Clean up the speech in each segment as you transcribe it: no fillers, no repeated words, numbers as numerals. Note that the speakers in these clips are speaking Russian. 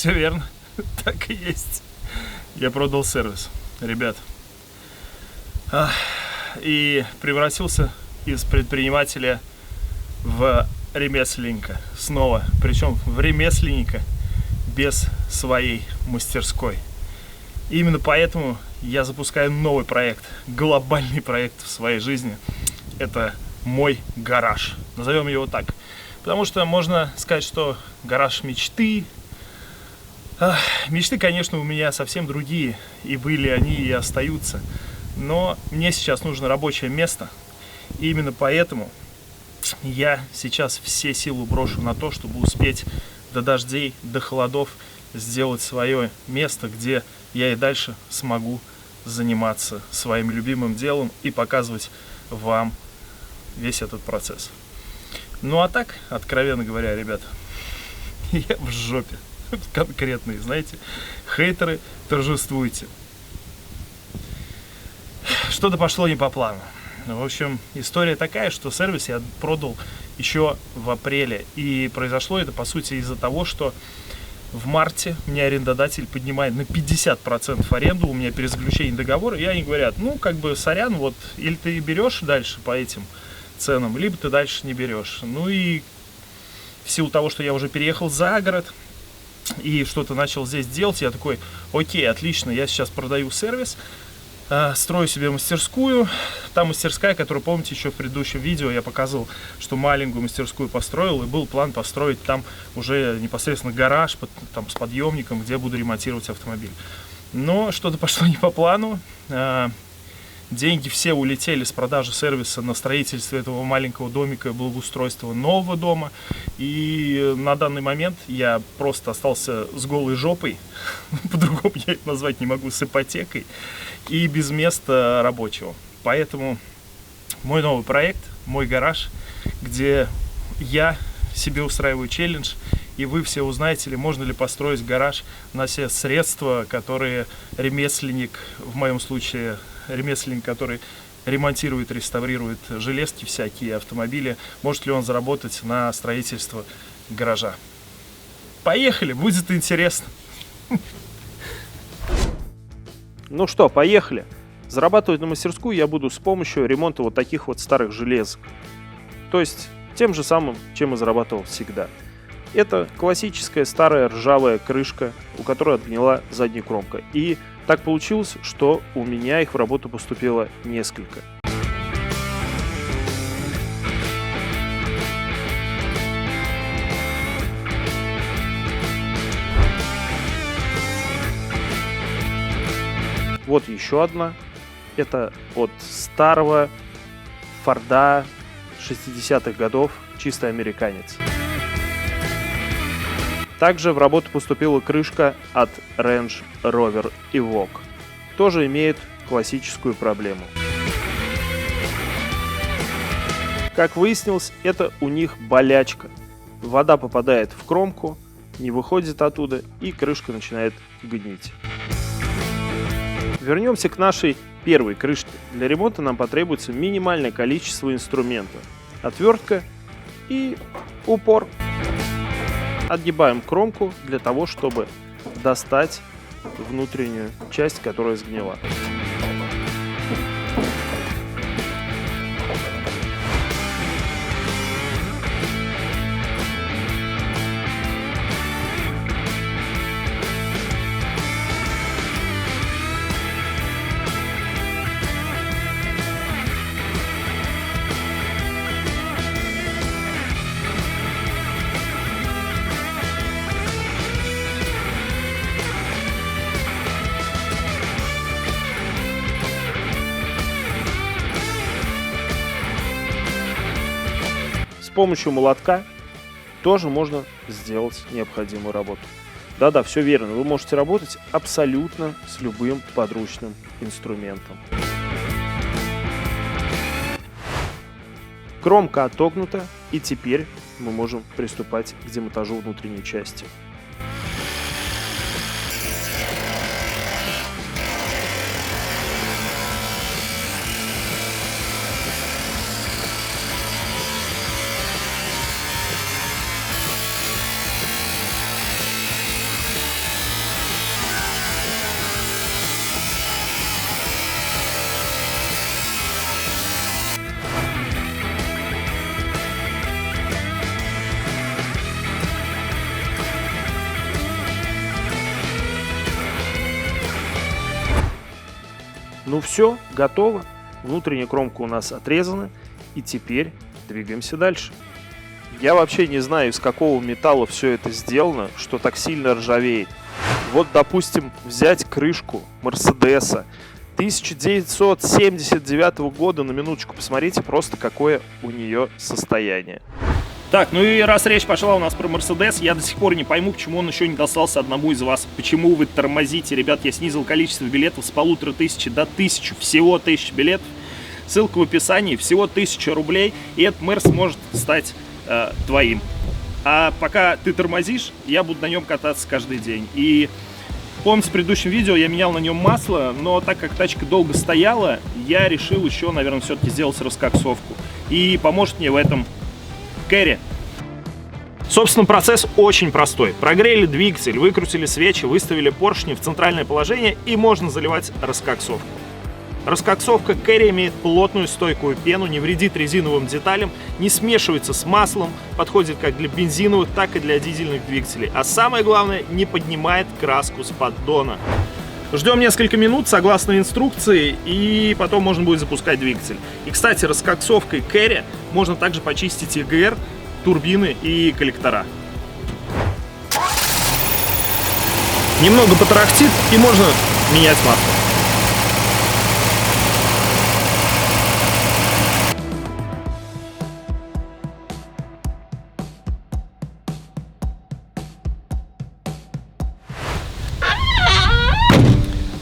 Все верно, так и есть. Я продал сервис, ребят. И превратился из предпринимателя в ремесленника. Снова, причем в ремесленника без своей мастерской. И именно поэтому я запускаю новый проект, глобальный проект в своей жизни. Это мой гараж. Назовем его так. Потому что можно сказать, что гараж мечты. Мечты, конечно, у меня совсем другие. И были они, и остаются. Но мне сейчас нужно рабочее место. И именно поэтому я сейчас все силы брошу на то, чтобы успеть до дождей, до холодов сделать свое место, где я и дальше смогу заниматься своим любимым делом и показывать вам весь этот процесс. Ну а так, откровенно говоря, ребята, я в жопе. Конкретные, знаете, хейтеры, торжествуйте. Что-то пошло не по плану. В общем, история такая, что сервис я продал еще в апреле. И произошло это, по сути, из-за того, что в марте мне арендодатель поднимает на 50% аренду, у меня перезаключение договора, и они говорят, ну, как бы, сорян, вот, или ты берешь дальше по этим ценам, либо ты дальше не берешь. Ну и в силу того, что я уже переехал за город и что-то начал здесь делать, я такой, окей, отлично, я сейчас продаю сервис, строю себе мастерскую. Та мастерская, которую, помните, еще в предыдущем видео я показывал, что маленькую мастерскую построил, и был план построить там уже непосредственно гараж там, с подъемником, где буду ремонтировать автомобиль. Но что-то пошло не по плану. Деньги все улетели с продажи сервиса на строительство этого маленького домика и благоустройство нового дома. И на данный момент я просто остался с голой жопой, по-другому я это назвать не могу, с ипотекой и без места рабочего. Поэтому мой новый проект, мой гараж, где я себе устраиваю челлендж, и вы все узнаете, ли можно ли построить гараж на все средства, которые ремесленник, в моем случае ремесленник, который ремонтирует, реставрирует железки всякие, автомобили, может ли он заработать на строительство гаража. Поехали, будет интересно. Ну что, поехали. Зарабатывать на мастерскую я буду с помощью ремонта вот таких вот старых железок. То есть тем же самым, чем и зарабатывал всегда. Это классическая старая ржавая крышка, у которой отгнила задняя кромка. И так получилось, что у меня их в работу поступило несколько. Вот еще одна. Это от старого Форда 60-х годов, чистый американец. Также в работу поступила крышка от Range Rover Evoque. Тоже имеет классическую проблему. Как выяснилось, это у них болячка. Вода попадает в кромку, не выходит оттуда, и крышка начинает гнить. Вернемся к нашей первой крышке. Для ремонта нам потребуется минимальное количество инструмента. Отвертка и упор. Отгибаем кромку для того, чтобы достать внутреннюю часть, которая сгнила. С помощью молотка тоже можно сделать необходимую работу. Да-да, все верно, вы можете работать абсолютно с любым подручным инструментом. Кромка отогнута, и теперь мы можем приступать к демонтажу внутренней части. Ну все, готово. Внутренняя кромка у нас отрезана. И теперь двигаемся дальше. Я вообще не знаю, из какого металла все это сделано, что так сильно ржавеет. Вот, допустим, взять крышку Мерседеса 1979 года, на минуточку, посмотрите просто, какое у нее состояние. Так, ну и раз речь пошла у нас про Мерседес, я до сих пор не пойму, почему он еще не достался одному из вас. Почему вы тормозите? Ребят, я снизил количество билетов с 1500 до 1000, всего 1000 билетов. Ссылка в описании, всего 1000 рублей, и этот Мерс может стать твоим. А пока ты тормозишь, я буду на нем кататься каждый день. И помните, в предыдущем видео я менял на нем масло, но так как тачка долго стояла, я решил еще, наверное, все-таки сделать раскоксовку. И поможет мне в этом Керри. Собственно, процесс очень простой. Прогрели двигатель, выкрутили свечи, выставили поршни в центральное положение, и можно заливать раскоксовку. Раскоксовка Керри имеет плотную стойкую пену, не вредит резиновым деталям, не смешивается с маслом, подходит как для бензиновых, так и для дизельных двигателей. А самое главное, не поднимает краску с поддона. Ждем несколько минут согласно инструкции, и потом можно будет запускать двигатель. И, кстати, раскоксовкой Керри можно также почистить ЕГР, турбины и коллектора. Немного потарахтит, и можно менять масло.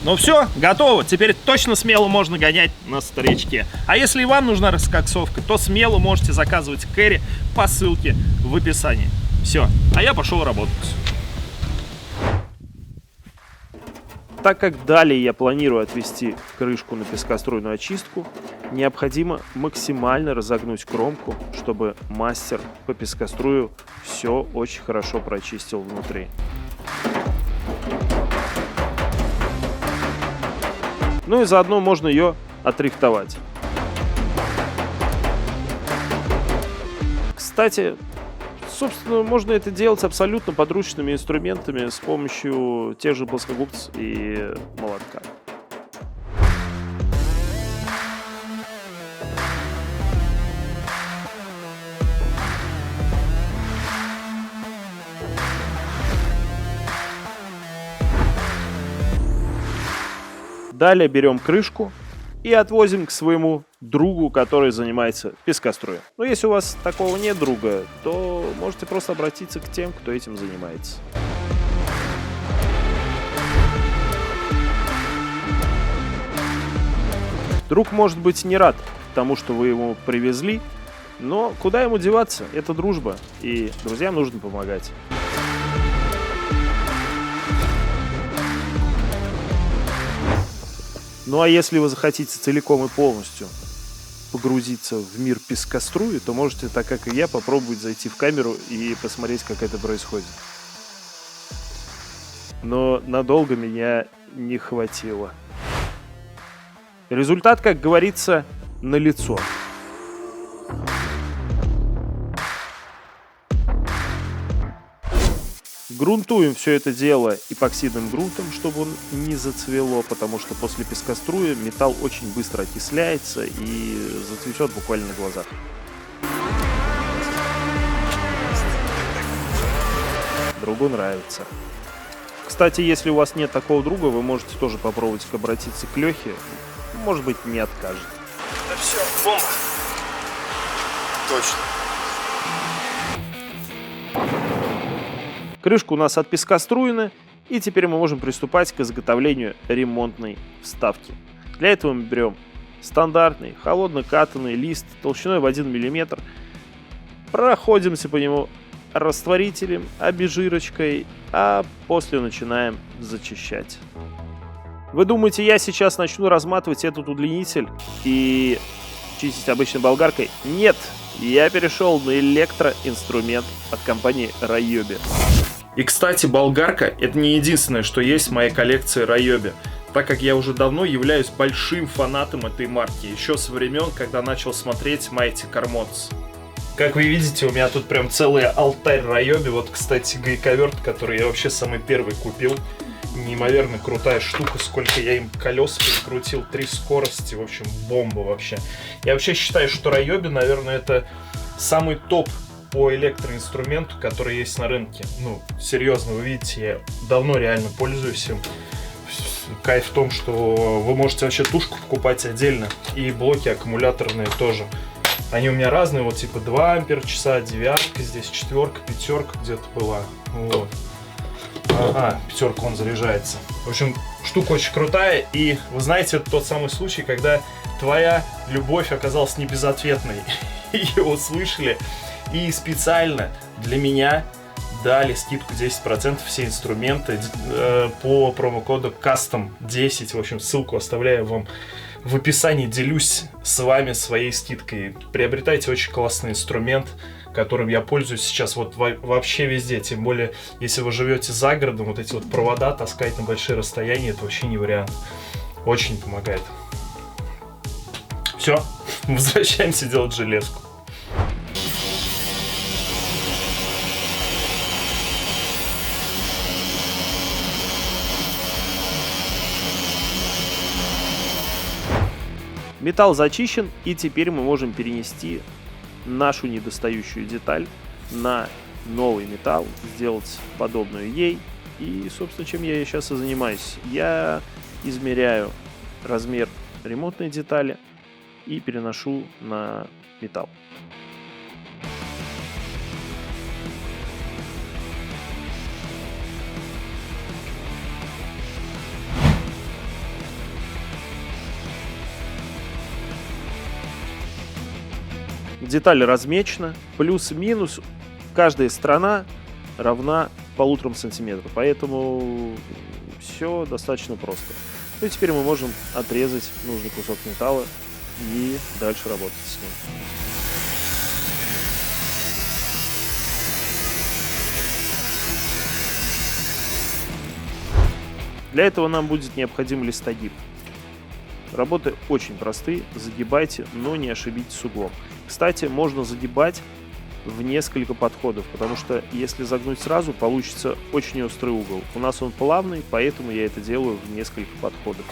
Ну все, готово. Теперь точно смело можно гонять на старичке. А если и вам нужна раскоксовка, то смело можете заказывать Керри по ссылке в описании. Все, а я пошел работать. Так как далее я планирую отвести крышку на пескоструйную очистку, необходимо максимально разогнуть кромку, чтобы мастер по пескострую все очень хорошо прочистил внутри. Ну и заодно можно ее отрихтовать. Кстати, собственно, можно это делать абсолютно подручными инструментами с помощью тех же плоскогубц и молотка. Далее берем крышку и отвозим к своему другу, который занимается пескоструем. Но если у вас такого нет друга, то можете просто обратиться к тем, кто этим занимается. Друг может быть не рад тому, что вы ему привезли, но куда ему деваться? Это дружба, и друзьям нужно помогать. Ну а если вы захотите целиком и полностью погрузиться в мир пескоструи, то можете, так как и я, попробовать зайти в камеру и посмотреть, как это происходит. Но надолго меня не хватило. Результат, как говорится, налицо. Грунтуем все это дело эпоксидным грунтом, чтобы он не зацвело, потому что после пескоструя металл очень быстро окисляется и зацветет буквально на глазах. Другу нравится. Кстати, если у вас нет такого друга, вы можете тоже попробовать обратиться к Лехе. Может быть, не откажет. Да все, бомба. Точно. Крышка у нас отпескоструена, и теперь мы можем приступать к изготовлению ремонтной вставки. Для этого мы берем стандартный холодно-катанный лист толщиной в 1 мм, проходимся по нему растворителем, обезжирочкой, а после начинаем зачищать. Вы думаете, я сейчас начну разматывать этот удлинитель и чистить обычной болгаркой? Нет, я перешел на электроинструмент от компании Ryobi. И, кстати, болгарка — это не единственное, что есть в моей коллекции Ryobi, так как я уже давно являюсь большим фанатом этой марки, еще со времен, когда начал смотреть Mighty Car Mods. Как вы видите, у меня тут прям целый алтарь Ryobi. Вот, кстати, гайковерт, который я вообще самый первый купил. неимоверно крутая штука, сколько я им колес перекрутил, 3 скорости, в общем, бомба вообще. Я вообще считаю, что Ryobi, наверное, это самый топ по электроинструменту, который есть на рынке. Ну, серьезно, вы видите, я давно реально пользуюсь им. Кайф в том, что вы можете вообще тушку покупать отдельно, и блоки аккумуляторные тоже. Они у меня разные, вот типа 2 ампер-часа, 9, здесь 4, 5 где-то была. Вот. Ага, 5 он заряжается. В общем, штука очень крутая, и вы знаете, это тот самый случай, когда твоя любовь оказалась не безответной. Ее услышали, и специально для меня дали скидку 10% все инструменты по промокоду CUSTOM10. В общем, ссылку оставляю вам в описании, делюсь с вами своей скидкой. Приобретайте очень классный инструмент, которым я пользуюсь сейчас вот вообще везде. Тем более, если вы живете за городом, вот эти вот провода таскать на большие расстояния, это вообще не вариант. Очень помогает. Все, возвращаемся делать железку. Металл зачищен, и теперь мы можем перенести нашу недостающую деталь на новый металл, сделать подобную ей. И, собственно, чем я сейчас и занимаюсь. Я измеряю размер ремонтной детали и переношу на металл. Деталь размечена, плюс-минус каждая сторона равна 1,5 сантиметра, поэтому все достаточно просто. Ну и теперь мы можем отрезать нужный кусок металла и дальше работать с ним. Для этого нам будет необходим листогиб. Работы очень простые, загибайте, но не ошибитесь с углом. Кстати, можно загибать в несколько подходов, потому что если загнуть сразу, получится очень острый угол. У нас он плавный, поэтому я это делаю в несколько подходов.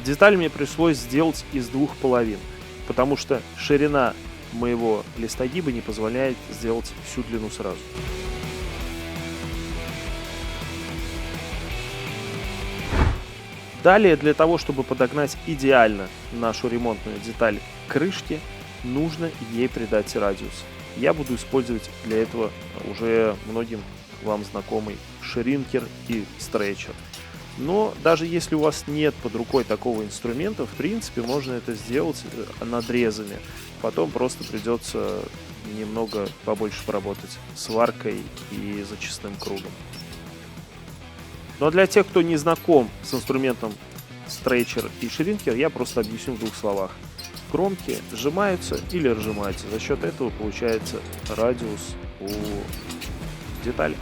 Деталь мне пришлось сделать из 2 половин, потому что ширина моего листогиба не позволяет сделать всю длину сразу. Далее, для того, чтобы подогнать идеально нашу ремонтную деталь к крышке, нужно ей придать радиус. Я буду использовать для этого уже многим вам знакомый шринкер и стрейчер. Но даже если у вас нет под рукой такого инструмента, в принципе, можно это сделать надрезами. Потом просто придется немного побольше поработать сваркой и зачистным кругом. Но для тех, кто не знаком с инструментом стрейчер и шринкер, я просто объясню в 2 словах. Кромки сжимаются или разжимаются. За счет этого получается радиус у детали.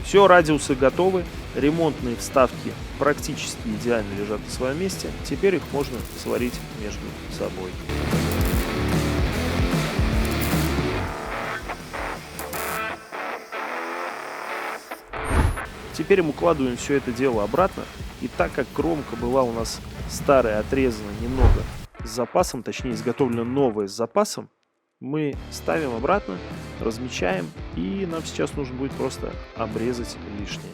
Все, радиусы готовы. Ремонтные вставки практически идеально лежат на своем месте. Теперь их можно сварить между собой. Теперь мы укладываем все это дело обратно. И так как кромка была у нас старая, отрезана немного с запасом, точнее изготовлена новая с запасом, мы ставим обратно, размечаем, и нам сейчас нужно будет просто обрезать лишнее.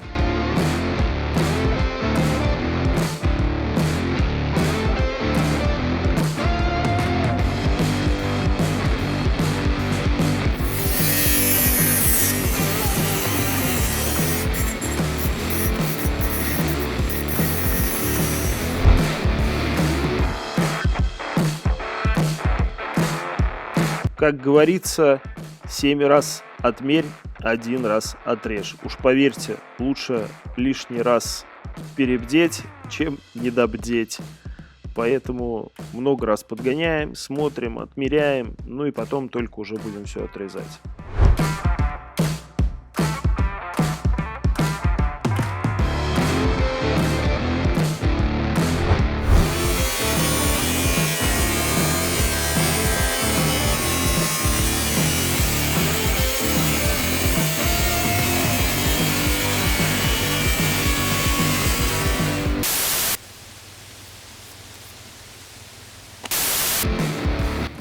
Как говорится, 7 раз отмерь, 1 раз отрежь. Уж поверьте, лучше лишний раз перебдеть, чем недобдеть. Поэтому много раз подгоняем, смотрим, отмеряем, ну и потом только уже будем все отрезать.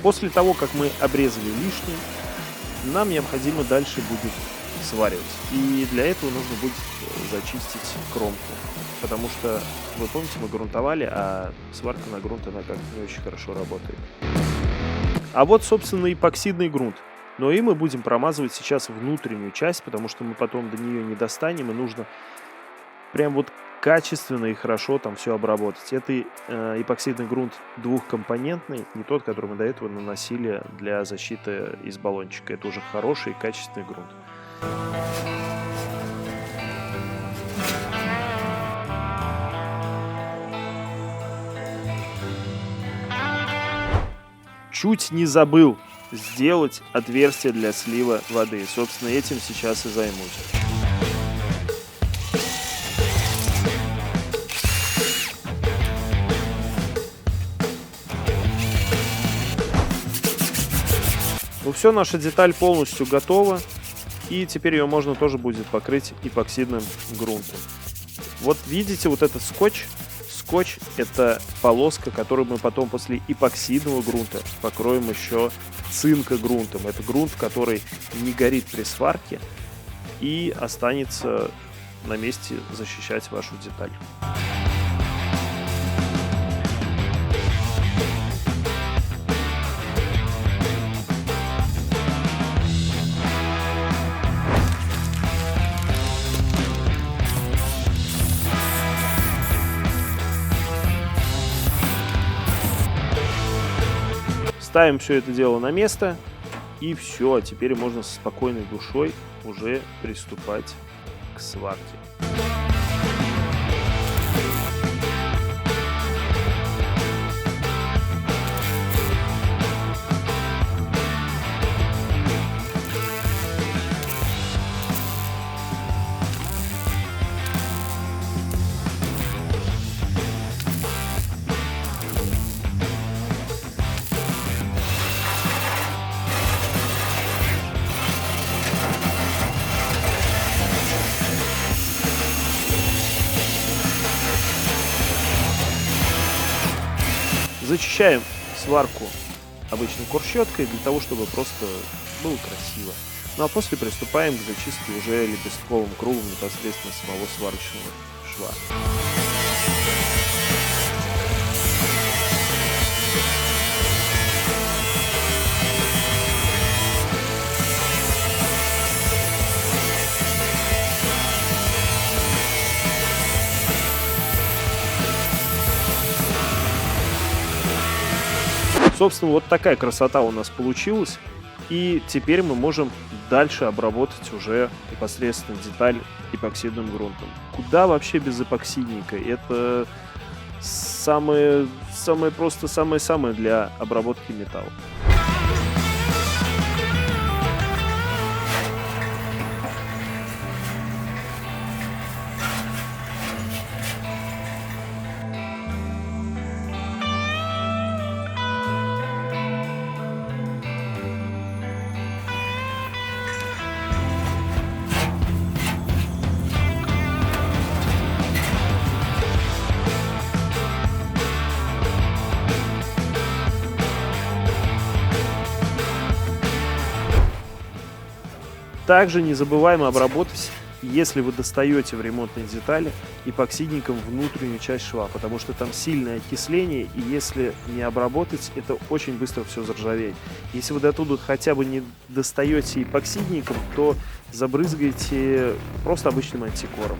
После того, как мы обрезали лишнее, нам необходимо дальше будет сваривать. И для этого нужно будет зачистить кромку. Потому что, вы помните, мы грунтовали, а сварка на грунт, она как-то не очень хорошо работает. А вот, собственно, эпоксидный грунт. Но и мы будем промазывать сейчас внутреннюю часть, потому что мы потом до нее не достанем, и нужно прям вот качественно и хорошо там все обработать. Это эпоксидный грунт двухкомпонентный, не тот, который мы до этого наносили для защиты из баллончика. Это уже хороший и качественный грунт. Чуть не забыл сделать отверстие для слива воды. Собственно, этим сейчас и займусь. Ну все, наша деталь полностью готова. И теперь ее можно тоже будет покрыть эпоксидным грунтом. Вот видите вот этот скотч? Скотч — это полоска, которую мы потом после эпоксидного грунта покроем еще цинкогрунтом. Это грунт, который не горит при сварке и останется на месте защищать вашу деталь. Ставим все это дело на место, и все, теперь можно со спокойной душой уже приступать к сварке. Зачищаем сварку обычной курщеткой для того, чтобы просто было красиво. Ну а после приступаем к зачистке уже лепестковым кругом непосредственно самого сварочного шва. Собственно, вот такая красота у нас получилась. И теперь мы можем дальше обработать уже непосредственно деталь эпоксидным грунтом. Куда вообще без эпоксидника? Это самое для обработки металла. Также не забываем обработать, если вы достаете в ремонтной детали, эпоксидником внутреннюю часть шва, потому что там сильное окисление, и если не обработать, это очень быстро все заржавеет. Если вы до туда хотя бы не достаете эпоксидником, то забрызгаете просто обычным антикором.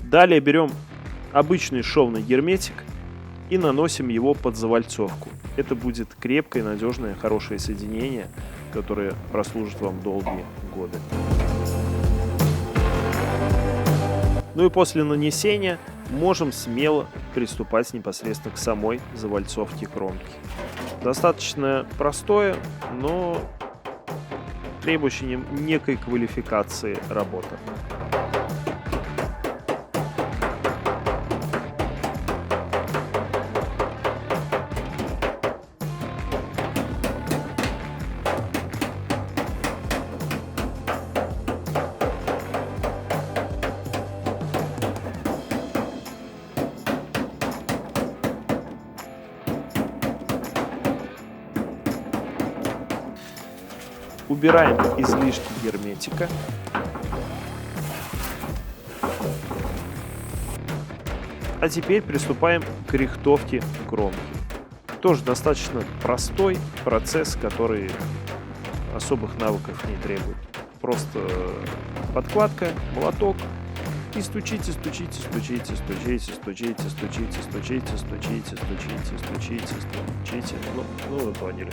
Далее берем обычный шовный герметик и наносим его под завальцовку. Это будет крепкое, надежное, хорошее соединение, которое прослужит вам долгие годы. Ну и после нанесения можем смело приступать непосредственно к самой завальцовке кромки. Достаточно простое, но требующее некой квалификации работа. Убираем излишки герметика. А теперь приступаем к рихтовке кромки. Тоже достаточно простой процесс, который особых навыков не требует. Просто подкладка, молоток и стучите, стучите, стучите, стучите, стучите, стучите, стучите, стучите, стучите, стучите, стучите. Ну вы поняли.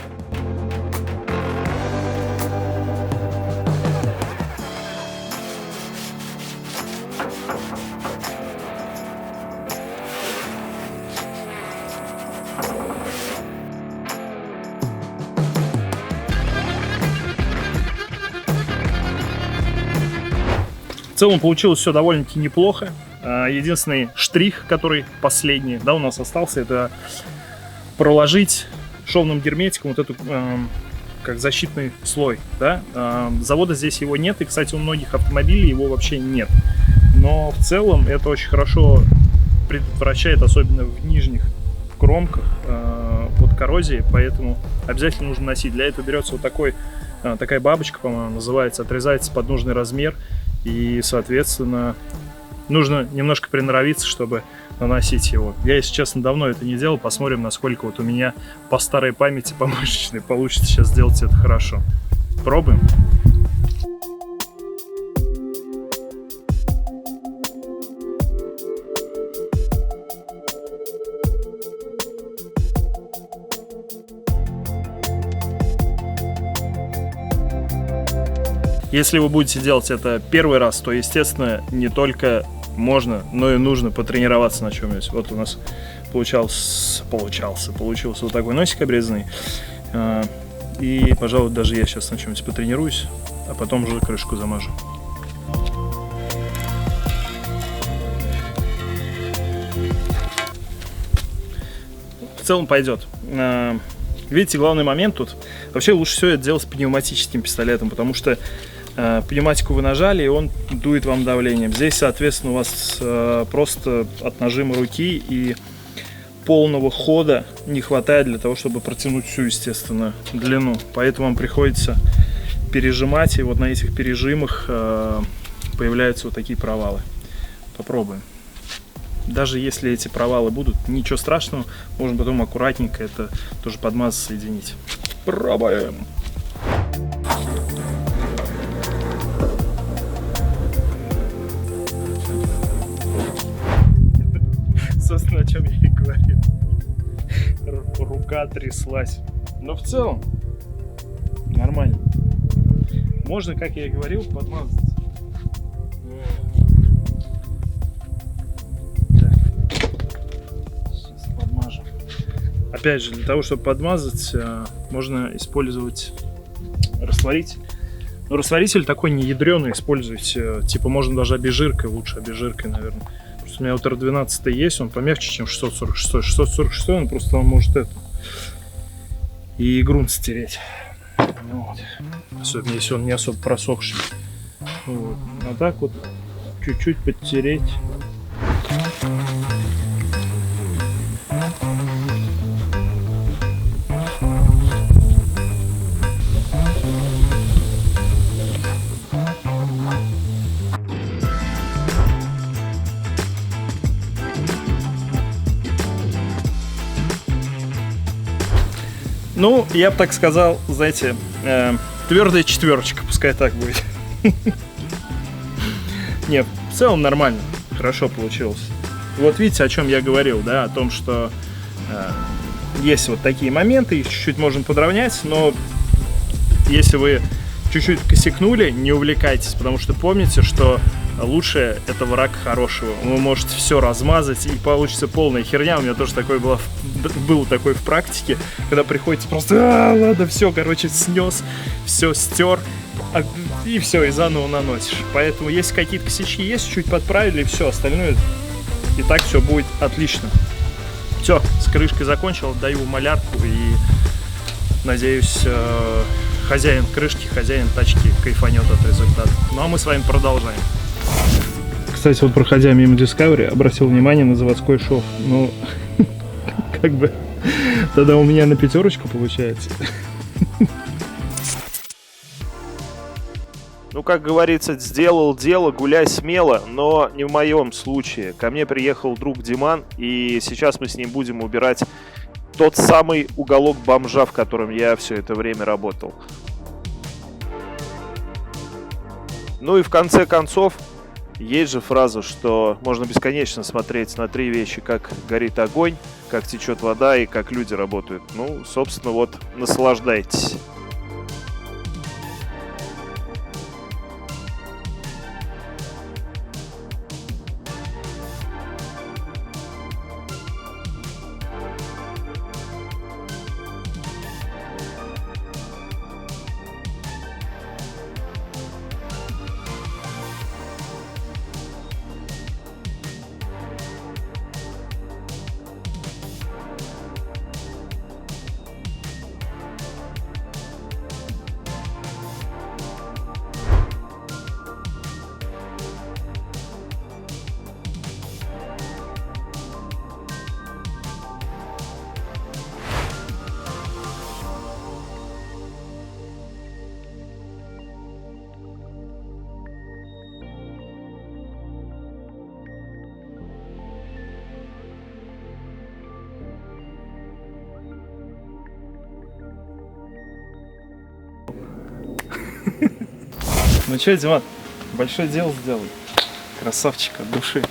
В целом получилось все довольно-таки неплохо. Единственный штрих, который последний, да, у нас остался, это проложить шовным герметиком вот эту как защитный слой, да. Завода здесь его нет, и, кстати, у многих автомобилей его вообще нет. Но в целом это очень хорошо предотвращает, особенно в нижних кромках, от коррозии, поэтому обязательно нужно носить. Для этого берется вот такая бабочка, по-моему, называется, отрезается под нужный размер. И, соответственно, нужно немножко приноровиться, чтобы наносить его. Я, если честно, давно это не делал. Посмотрим, насколько вот у меня по старой памяти, по мышечной, получится сейчас сделать это хорошо. Пробуем. Если вы будете делать это первый раз, то, естественно, не только можно, но и нужно потренироваться на чем-нибудь. Вот у нас получился вот такой носик обрезанный. И, пожалуй, даже я сейчас на чем-нибудь потренируюсь, а потом уже крышку замажу. В целом пойдет. Видите, главный момент тут. Вообще лучше всего это делать с пневматическим пистолетом, потому что пневматику вы нажали, и он дует вам давлением. Здесь, соответственно, у вас просто от нажима руки и полного хода не хватает для того, чтобы протянуть всю, естественно, длину. Поэтому вам приходится пережимать, и вот на этих пережимах появляются вот такие провалы. Попробуем. Даже если эти провалы будут, ничего страшного, можно потом аккуратненько это тоже подмазать, соединить. Пробуем! Собственно, о чем я и говорил. Рука тряслась. Но в целом нормально. Можно, как я и говорил, подмазать. Так. Сейчас подмажем. Опять же, для того, чтобы подмазать, можно использовать растворитель. Но растворитель такой не ядреный использовать. Типа можно даже обезжиркой, лучше обезжиркой, наверное. У меня вот R12 есть, он помягче, чем 646. 646 он просто может это и грунт стереть. Вот. Особенно если он не особо просохший. Вот. А так вот чуть-чуть подтереть. Ну, я бы так сказал, знаете, твердая четверочка, пускай так будет. Не, в целом нормально, хорошо получилось. Вот видите, о чем я говорил, да, о том, что есть вот такие моменты, их чуть-чуть можно подровнять, но если вы чуть-чуть косякнули, не увлекайтесь, потому что помните, что лучшее — это враг хорошего. Вы можете все размазать, и получится полная херня. У меня тоже такое было такое в практике, когда приходится просто, ладно, все, короче, снес, все стер, и все, и заново наносишь. Поэтому если какие-то косячки есть, чуть подправили, и все, остальное, и так все будет отлично. Все, с крышкой закончил, даю малярку, и надеюсь, хозяин крышки, хозяин тачки кайфанет от результата. Ну а мы с вами продолжаем. Кстати, вот проходя мимо Discovery, обратил внимание на заводской шов. Ну, как бы, тогда у меня на 5 получается. Ну, как говорится, сделал дело, гуляй смело, но не в моем случае. Ко мне приехал друг Диман, и сейчас мы с ним будем убирать тот самый уголок бомжа, в котором я все это время работал. Ну и в конце концов, есть же фраза, что можно бесконечно смотреть на три вещи: как горит огонь, как течет вода и как люди работают. Ну, собственно, вот, наслаждайтесь. Ну что, Диман, большое дело сделал. Красавчик от души.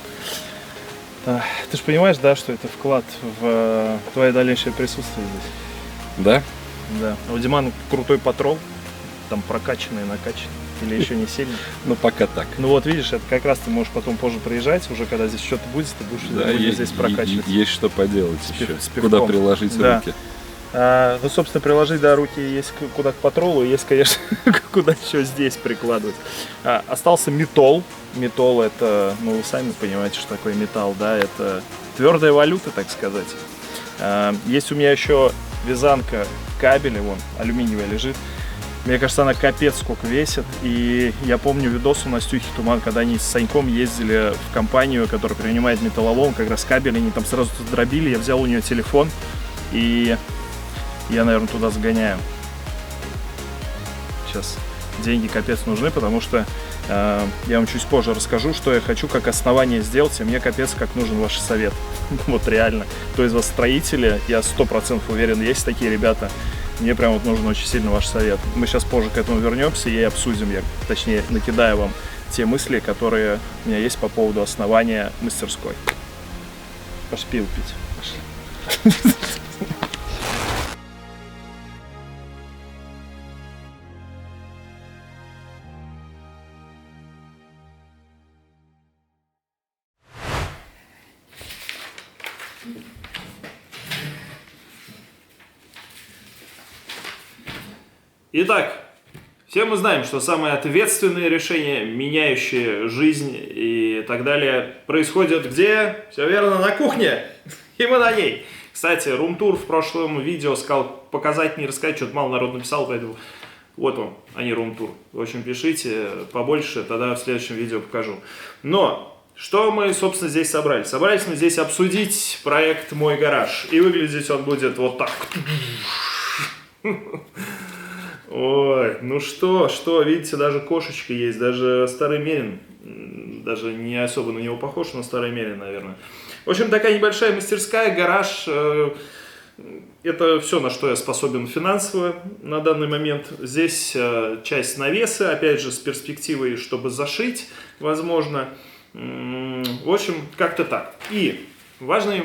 Ты же понимаешь, да, что это вклад в твое дальнейшее присутствие здесь? Да? Да. А у Димана крутой патрол, там прокачанный, накачанный. Или еще не сильно? Ну, пока так. Ну вот, видишь, это как раз ты можешь потом позже приезжать, уже когда здесь что-то будет, ты будешь здесь прокачивать. Есть что поделать еще. С пивком. Куда приложить руки. Ну, собственно, приложить, да, руки есть куда к патролу, есть, конечно, куда еще здесь прикладывать. Остался метол. Метол — это, ну, вы сами понимаете, что такое металл, да, это твердая валюта, так сказать. Есть у меня еще вязанка кабеля, вон, алюминиевая лежит. Мне кажется, она капец сколько весит. И я помню видос у Настюхи Туман, когда они с Саньком ездили в компанию, которая принимает металлолом, как раз кабель, они там сразу дробили. Я взял у нее телефон, и я, наверное, туда загоняю. Сейчас деньги капец нужны, потому что я вам чуть позже расскажу, что я хочу как основание сделать, и мне капец как нужен ваш совет. Вот реально. Кто из вас строители, я 100% уверен, есть такие ребята. Мне прям вот нужен очень сильно ваш совет. Мы сейчас позже к этому вернемся и обсудим. Я, точнее, накидаю вам те мысли, которые у меня есть по поводу основания мастерской. Пошли пиво пить. Пошли. Итак, все мы знаем, что самые ответственные решения, меняющие жизнь и так далее, происходят где? Все верно, на кухне. И мы на ней. Кстати, рум-тур в прошлом видео сказал показать, не рассказать, что-то мало народ написал, поэтому вот он, а не рум-тур. В общем, пишите побольше, тогда в следующем видео покажу. Но что мы, собственно, здесь собрались? Собрались мы здесь обсудить проект «Мой гараж». И выглядеть он будет вот так. Ой, ну что, видите, даже кошечка есть, даже старый Мерин, даже не особо на него похож, но старый Мерин, наверное. В общем, такая небольшая мастерская, гараж, это все, на что я способен финансово на данный момент. Здесь часть навеса, опять же, с перспективой, чтобы зашить, возможно. В общем, как-то так. И важный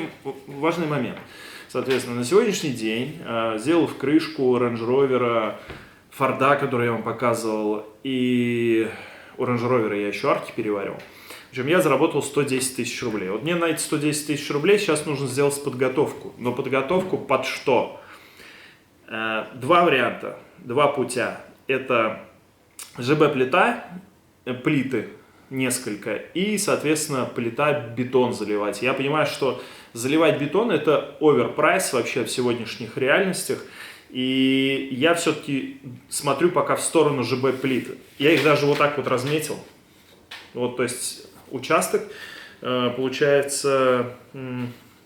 момент. Соответственно, на сегодняшний день, сделав крышку Range Rover, Форда, который я вам показывал, и у Range Rover я еще арки переварил. В общем, я заработал 110 тысяч рублей. Вот мне на эти 110 тысяч рублей сейчас нужно сделать подготовку. Но подготовку под что? Два варианта, два путя. Это ЖБ-плита, плиты несколько, и, соответственно, плита, бетон заливать. Я понимаю, что заливать бетон — это оверпрайс вообще в сегодняшних реальностях. И я все-таки смотрю пока в сторону ЖБ-плит. Я их даже вот так вот разметил. Вот, то есть участок получается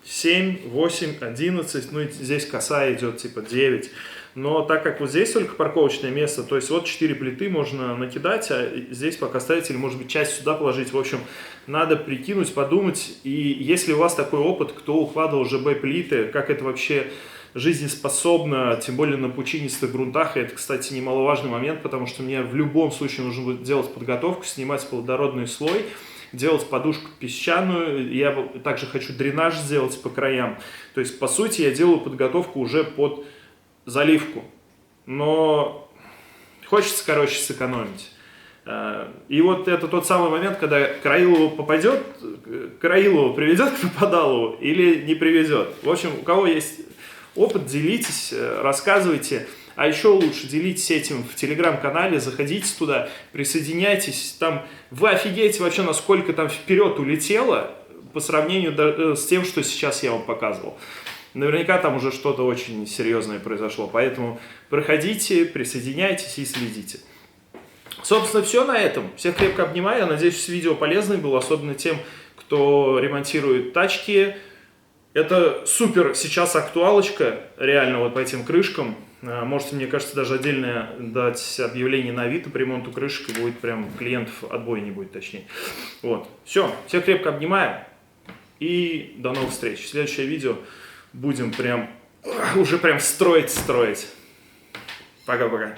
7, 8, 11. Ну, и здесь коса идет типа 9. Но так как вот здесь только парковочное место, то есть вот 4 плиты можно накидать, а здесь пока ставить или, может быть, часть сюда положить. В общем, надо прикинуть, подумать. И если у вас такой опыт, кто укладывал ЖБ-плиты, как это вообще жизнеспособно, тем более на пучинистых грунтах. И это, кстати, немаловажный момент, потому что мне в любом случае нужно будет делать подготовку, снимать плодородный слой, делать подушку песчаную. Я также хочу дренаж сделать по краям. То есть, по сути, я делаю подготовку уже под заливку. Но хочется, короче, сэкономить. И вот это тот самый момент, когда Краилову попадет, Краилову приведет к Попадалову или не приведет. В общем, у кого есть опыт, делитесь, рассказывайте. А еще лучше делитесь этим в телеграм-канале, заходите туда, присоединяйтесь. Там вы офигеете вообще, насколько там вперед улетело по сравнению с тем, что сейчас я вам показывал. Наверняка там уже что-то очень серьезное произошло. Поэтому проходите, присоединяйтесь и следите. Собственно, все на этом. Всех крепко обнимаю. Я надеюсь, видео полезное было, особенно тем, кто ремонтирует тачки. Это супер сейчас актуалочка, реально, вот по этим крышкам. Можете, мне кажется, даже отдельно дать объявление на Авито по ремонту крышек, и будет прям клиентов отбоя не будет, точнее. Вот. Все. Всех крепко обнимаю. И до новых встреч. В следующее видео будем прям уже строить. Пока-пока.